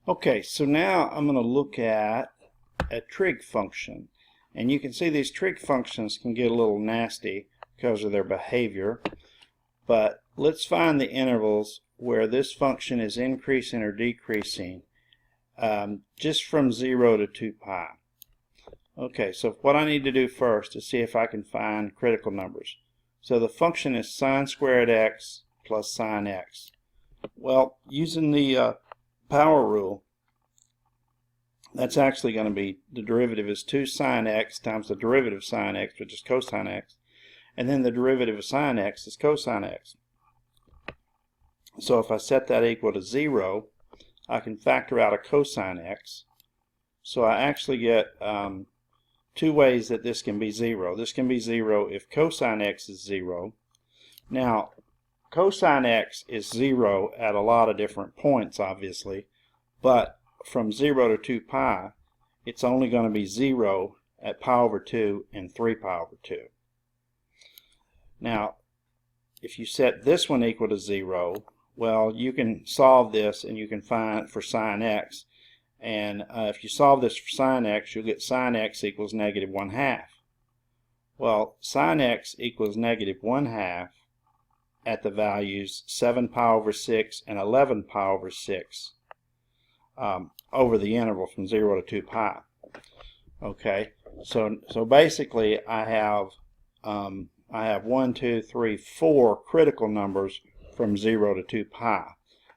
Okay, so now I'm going to look at a trig function. And you can see these trig functions can get a little nasty because of their behavior. But let's find the intervals where this function is increasing or decreasing just from 0 to 2 pi. Okay, so what I need to do first is see if I can find critical numbers. So the function is sine squared x plus sine x. Well, using the power rule, that's actually going to be, the derivative is 2 sine x times the derivative of sine x, which is cosine x, and then the derivative of sine x is cosine x. So if I set that equal to 0, I can factor out a cosine x. So I actually get two ways that this can be 0. This can be 0 if cosine x is 0. Now, cosine x is 0 at a lot of different points, obviously, but from 0 to 2 pi, it's only going to be 0 at pi over 2 and 3 pi over 2. Now, if you set this one equal to 0, well, you can solve this and you can find for sine x. And if you solve this for sine x, you'll get sine x equals negative 1/2. Well, sine x equals negative 1/2 at the values 7 pi over 6 and 11 pi over 6 over the interval from 0 to 2 pi. Okay, so basically I have 1, 2, 3, 4 critical numbers from 0 to 2 pi.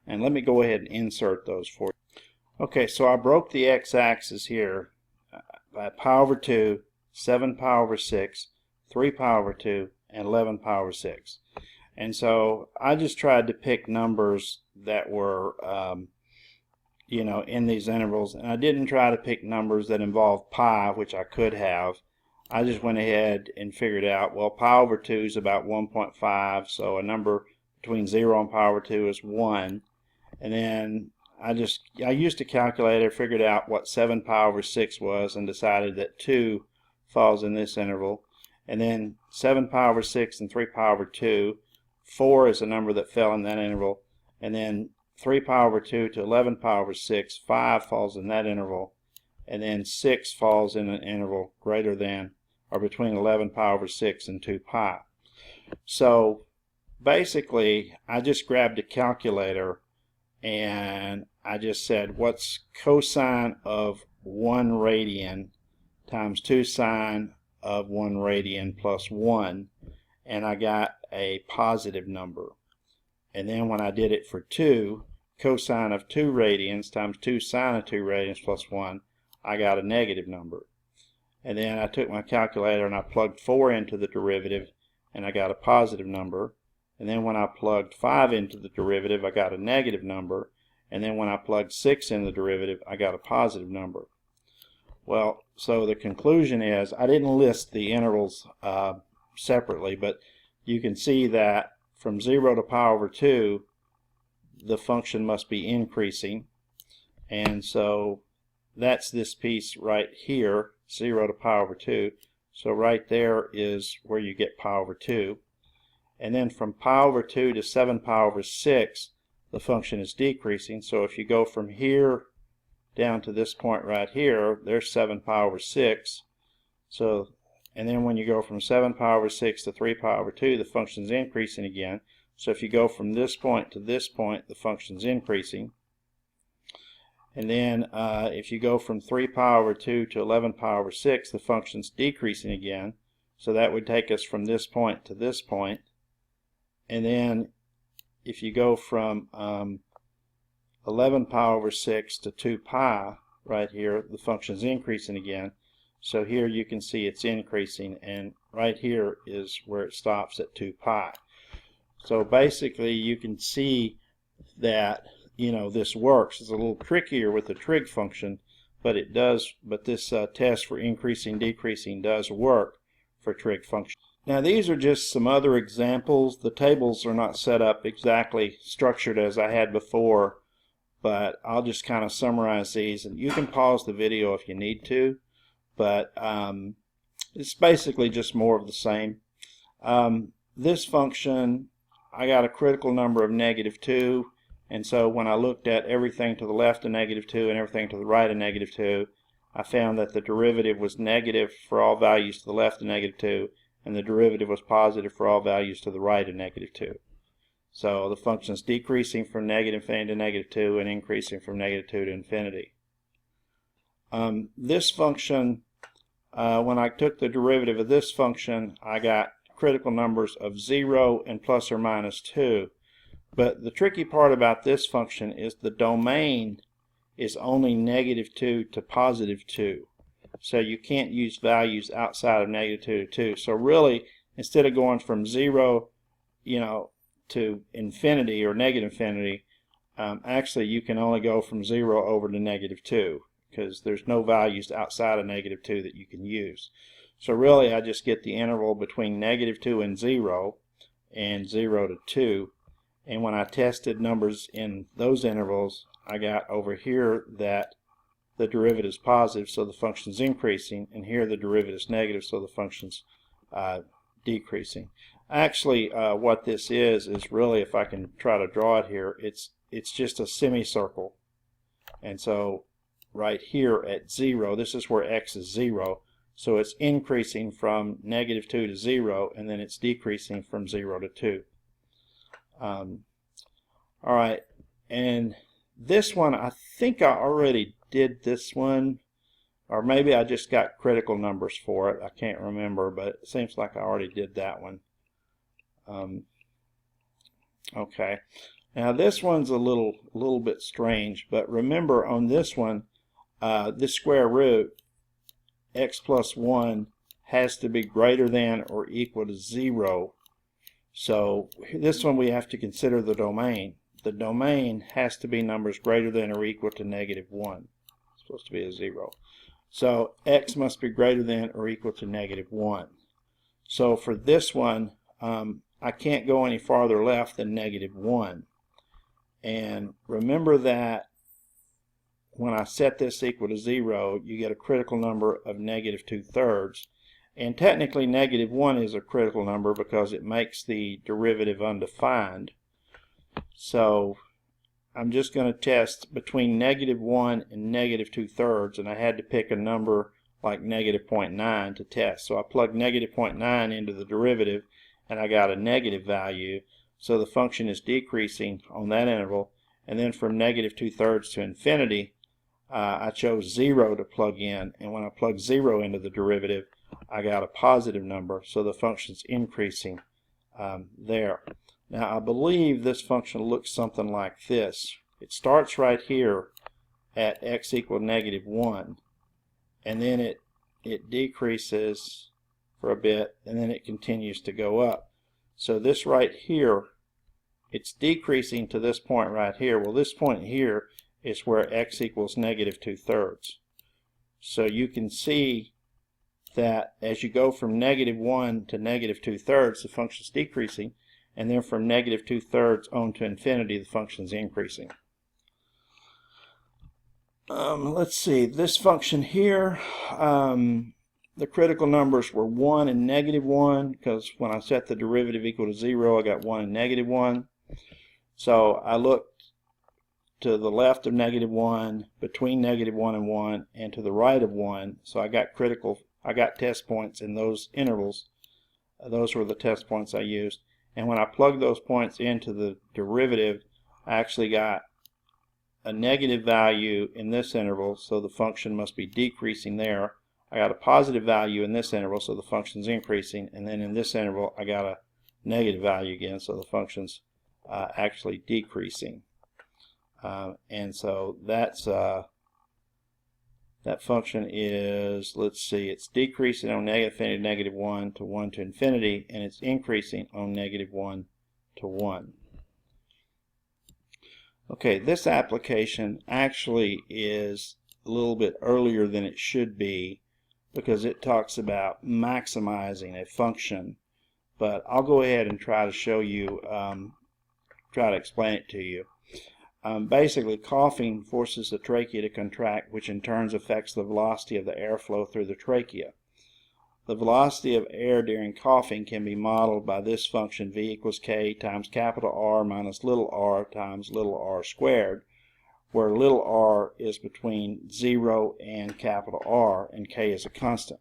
And let me go ahead and insert those for you. Okay, so I broke the x-axis here by pi over 2, 7 pi over 6, 3 pi over 2, and 11 pi over 6. And so I just tried to pick numbers that were, in these intervals. And I didn't try to pick numbers that involve pi, which I could have. I just went ahead and figured out, well, pi over 2 is about 1.5, so a number between 0 and pi over 2 is 1. And then I used a calculator, figured out what 7 pi over 6 was, and decided that 2 falls in this interval. And then 7 pi over 6 and 3 pi over 2, 4 is a number that fell in that interval. And then 3 pi over 2 to 11 pi over 6, 5 falls in that interval. And then 6 falls in an interval greater than or between 11 pi over 6 and 2 pi. So basically, I just grabbed a calculator and I just said, what's cosine of 1 radian times 2 sine of 1 radian plus 1, and I got a positive number. And then when I did it for 2, cosine of 2 radians times 2 sine of 2 radians plus 1, I got a negative number. And then I took my calculator and I plugged 4 into the derivative and I got a positive number. And then when I plugged 5 into the derivative, I got a negative number. And then when I plugged 6 in the derivative, I got a positive number. Well, so the conclusion is, I didn't list the intervals separately, but you can see that from 0 to pi over 2, the function must be increasing. And so that's this piece right here, 0 to pi over 2. So right there is where you get pi over 2. And then from pi over 2 to 7 pi over 6, the function is decreasing. So if you go from here down to this point right here, there's 7 pi over 6. So, and then when you go from 7 pi over 6 to 3 pi over 2, the function is increasing again. So if you go from this point to this point, the function is increasing. And then if you go from 3 pi over 2 to 11 pi over 6, the function is decreasing again. So that would take us from this point to this point. And then if you go from 11 pi over 6 to 2 pi right here, the function is increasing again. So here you can see it's increasing, and right here is where it stops at 2 pi. So basically you can see that this works. It's a little trickier with the trig function, but it does. But this test for increasing, decreasing does work for trig function. Now these are just some other examples. The tables are not set up exactly structured as I had before, but I'll just kind of summarize these, and you can pause the video if you need to, but it's basically just more of the same. This function, I got a critical number of -2, And so when I looked at everything to the left of -2 and everything to the right of -2, I found that the derivative was negative for all values to the left of -2, and the derivative was positive for all values to the right of -2. So the function is decreasing from -infinity to -2 and increasing from -2 to infinity. This function, when I took the derivative of this function, I got critical numbers of 0 and plus or minus 2. But the tricky part about this function is the domain is only -2 to +2. So you can't use values outside of -2 to 2. So really, instead of going from 0, to infinity or negative infinity, actually you can only go from 0 over to -2, because there's no values outside of -2 that you can use. So really I just get the interval between -2 and 0 and 0 to 2, and when I tested numbers in those intervals, I got over here that the derivative is positive, so the function is increasing, and here the derivative is negative, so the function's decreasing. Actually, what this is really, if I can try to draw it here, it's just a semicircle. And so right here at 0, this is where x is 0, so it's increasing from -2 to 0, and then it's decreasing from 0 to 2. Alright, and this one, I think I already did this one, or maybe I just got critical numbers for it. I can't remember, but it seems like I already did that one. Okay, now this one's a little bit strange, but remember on this one, this square root, x plus 1, has to be greater than or equal to 0. So this one we have to consider the domain. The domain has to be numbers greater than or equal to -1. It's supposed to be a 0. So x must be greater than or equal to -1. So for this one, I can't go any farther left than -1. And remember that when I set this equal to 0, you get a critical number of -2/3. And technically -1 is a critical number because it makes the derivative undefined. So I'm just going to test between -1 and -2/3, and I had to pick a number like -0.9 to test. So I plugged -0.9 into the derivative, and I got a negative value. So the function is decreasing on that interval, and then from -2/3 to infinity, I chose 0 to plug in, and when I plug 0 into the derivative, I got a positive number, so the function's increasing there. Now I believe this function looks something like this. It starts right here at x equal -1, and then it decreases for a bit, and then it continues to go up. So this right here, it's decreasing to this point right here. Well, this point here is where x equals -2/3. So you can see that as you go from -1 to -2/3, the function is decreasing, and then from -2/3 on to infinity, the function is increasing. Let's see, this function here, the critical numbers were 1 and -1, because when I set the derivative equal to 0, I got 1 and -1. So I looked to the left of -1, between -1 and 1, and to the right of 1. So I got test points in those intervals. Those were the test points I used. And when I plugged those points into the derivative, I actually got a negative value in this interval, so the function must be decreasing there. I got a positive value in this interval, so the function's increasing, and then in this interval I got a negative value again, so the function's actually decreasing. And so that's that function is, let's see, it's decreasing on -infinity to -1 to 1 to infinity, and it's increasing on -1 to 1. Okay, this application actually is a little bit earlier than it should be because it talks about maximizing a function, but I'll go ahead and try to show you, try to explain it to you. Basically, coughing forces the trachea to contract, which in turn affects the velocity of the airflow through the trachea. the velocity of air during coughing can be modeled by this function v equals k times capital R minus little r times little r squared, where little r is between 0 and capital R and k is a constant.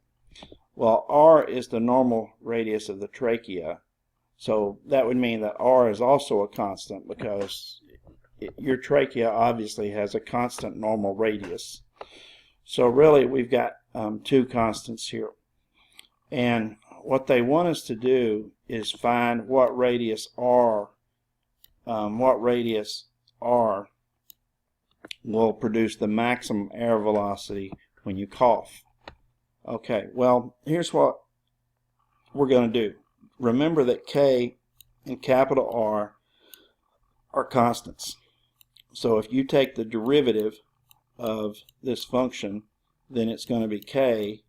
Well, r is the normal radius of the trachea, so that would mean that r is also a constant because your trachea obviously has a constant normal radius. So really we've got two constants here. And what they want us to do is find what radius r will produce the maximum air velocity when you cough. Okay, well, here's what we're going to do. Remember that k and capital R are constants. So if you take the derivative of this function, then it's going to be k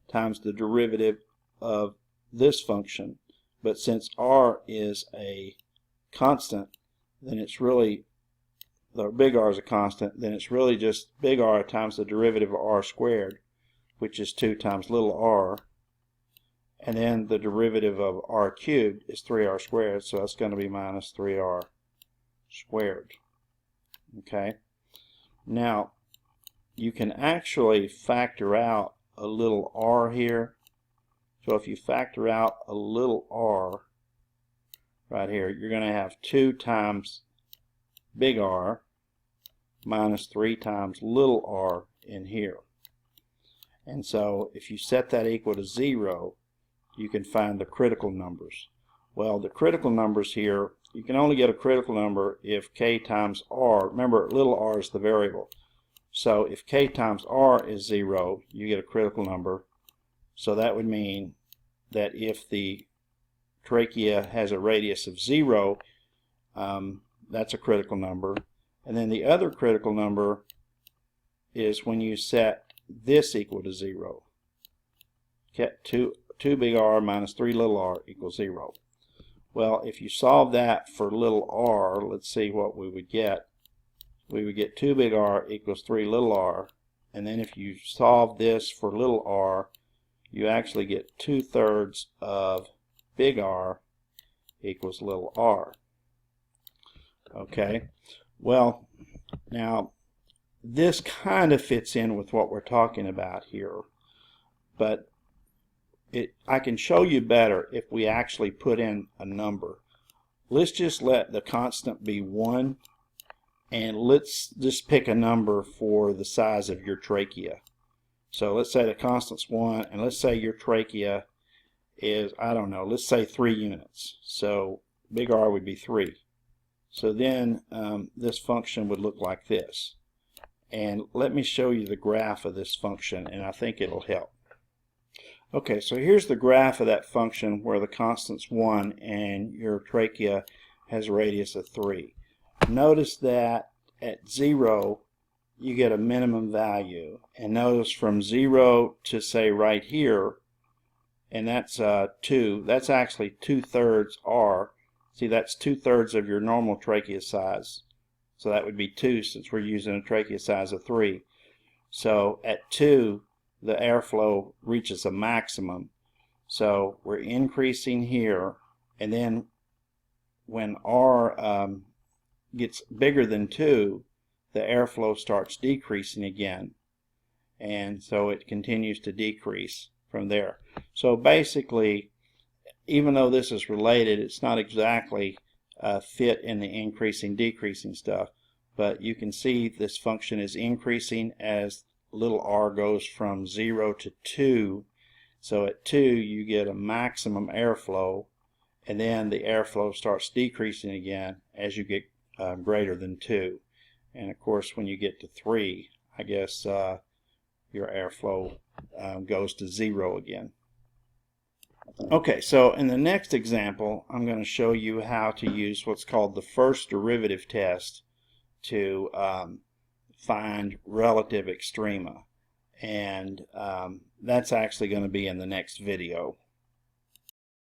times the derivative of this function. But since r is a constant, then it's really, the big R is a constant, then it's really just big R times the derivative of r squared, which is 2 times little r, and then the derivative of r cubed is 3r squared, so that's going to be minus 3r squared. Okay, now you can actually factor out a little r here. So if you factor out a little r right here, you're going to have 2 times big R minus 3 times little r in here. And so if you set that equal to 0, you can find the critical numbers. Well, the critical numbers here, you can only get a critical number if k times r, remember little r is the variable. So if k times r is 0, you get a critical number. So that would mean that if the trachea has a radius of 0, that's a critical number. And then the other critical number is when you set this equal to 0. Get 2 big R minus 3 little r equals 0. Well, if you solve that for little r, let's see what we would get. We would get 2 big R equals 3 little r. And then if you solve this for little r, you actually get 2/3 of big R equals little r. Okay, well, now this kind of fits in with what we're talking about here, but I can show you better if we actually put in a number. Let's just let the constant be 1, and let's just pick a number for the size of your trachea. So let's say the constant's 1, and let's say your trachea is, I don't know, let's say 3 units. So big R would be 3. So then this function would look like this. And let me show you the graph of this function, and I think it'll help. Okay, so here's the graph of that function where the constant's 1 and your trachea has a radius of 3. Notice that at 0 you get a minimum value, and notice from 0 to say right here, and that's 2, that's actually 2/3 R. See, that's 2/3 of your normal trachea size. So that would be 2 since we're using a trachea size of 3. So at 2, the airflow reaches a maximum. So we're increasing here, and then when R gets bigger than 2, the airflow starts decreasing again. And so it continues to decrease from there. So basically, even though this is related, it's not exactly fit in the increasing decreasing stuff, but you can see this function is increasing as little r goes from 0 to 2. So at 2 you get a maximum airflow, and then the airflow starts decreasing again as you get greater than 2. And of course when you get to 3, I guess your airflow goes to 0 again. Okay, so in the next example I'm going to show you how to use what's called the first derivative test to find relative extrema, and that's actually going to be in the next video.